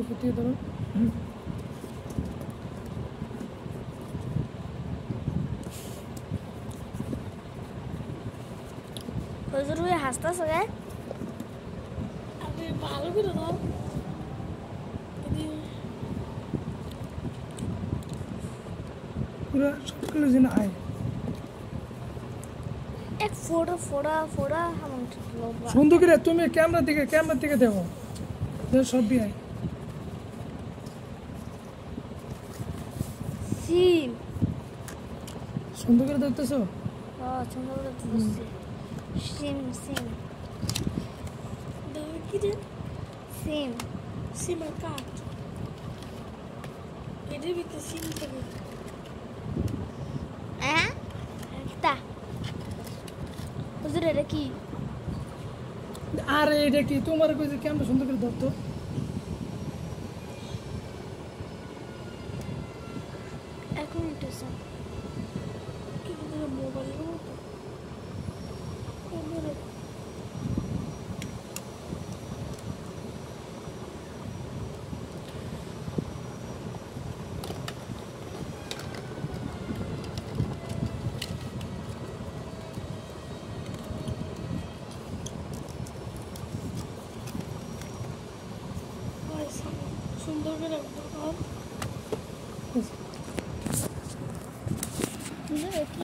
উপর থেকে ধরো। হুজুর ভাই হাসতেছে গে? আপনি ভালো করে দাও। পুরো সবগুলো যেন আয়। এক ফোড়া ফোড়া ফোড়া হামন লোবা। সুন্দর করে তুমি ক্যামেরা থেকে দেখো সবই আয়। সিম। সুন্দর করে দেখতেছো? সুন্দর করে দেখতেছি। সিম সিম কি রে? সিম সিমের কাঠ। এদের ভিতরে সিম থাকে। একটা হুজুর এটা কি? আর এটা কি তোমার কইছে ক্যামেরা সুন্দর করে ধরতো? এক মিনিট আছে। কি মোবাইলের মতো ক্যামেরা। সুন্দর করে রাখবো।